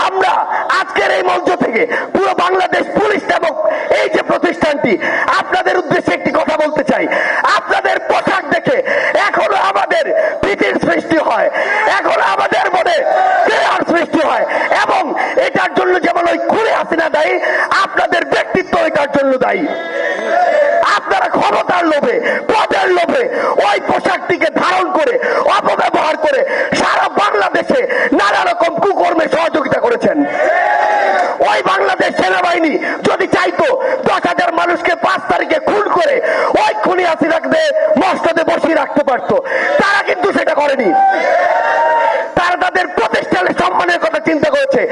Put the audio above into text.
আমরা আজকের এই মঞ্চ থেকে পুরো বাংলাদেশ পুলিশ এবং এই যে প্রতিষ্ঠানটি আপনাদের উদ্দেশ্যে একটি কথা বলতে চাই। আপনাদের পোশাক দেখে এখনো আমাদের ভীতির সৃষ্টি হয়, এখনো আমাদের মনে ঘৃণার সৃষ্টি হয়, এবং এটার জন্য যেমন ওই খুনে হাসিনা দায়ী, আপনাদের ব্যক্তিত্ব এটার জন্য দায়ী। আপনারা ক্ষমতার লোভে, পদের লোভে ওই পোশাকটিকে ধারণ করে অপব্যবহার করে সারা বাংলাদেশে নানা রকম কুকর্মে সহযোগিতা করেছেন। ওই বাংলাদেশ সেনাবাহিনী যদি চাইতো 10,000 মানুষকে 5 তারিখে খুন করে ওই খুনি হাসিনাকে মসনদে বসিয়ে রাখতে পারত, তারা কিন্তু সেটা করেনি। তারা তাদের প্রতিষ্ঠানের সম্মানের কথা চিন্তা করেছে।